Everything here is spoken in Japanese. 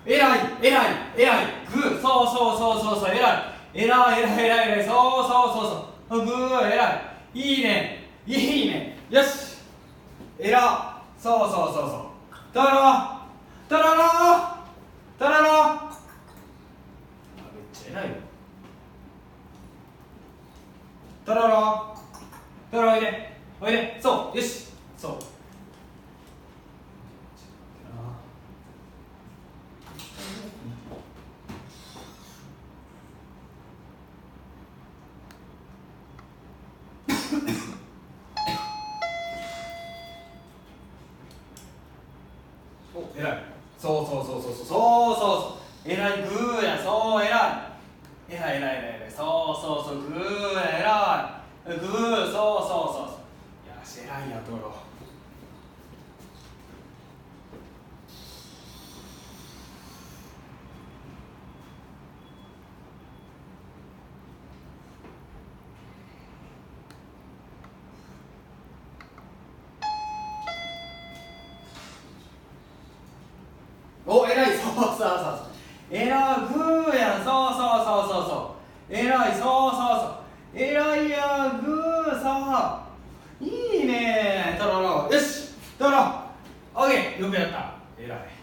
えらいえらいえらいグー、そうそうそうそうそう、えらいえらいえらいえらいえらい、そうそうそうそう、グー、えらい、いいねいいね、よし、えら、そうそうそうそう、たらたららたらら、めっちゃえらいよ、たららたら、おいでおいで、そう、よし、そう、お、えらい、そうそうそうそうそうそうそう、えらい、グーや、そう、えらいえらいえらいえらいえらい、そうそうそう、グーや、えらい、グー、そうそうそうそう、よし、えらいや、とろ、お、えらい、そうそうそうそう、えらい、グーやん、そうそうそうそうそう、えらい、そうそうそう、えらいや、グー、さいいね、とろろ、よし、とろろ、オッケー、よくやった、えらい。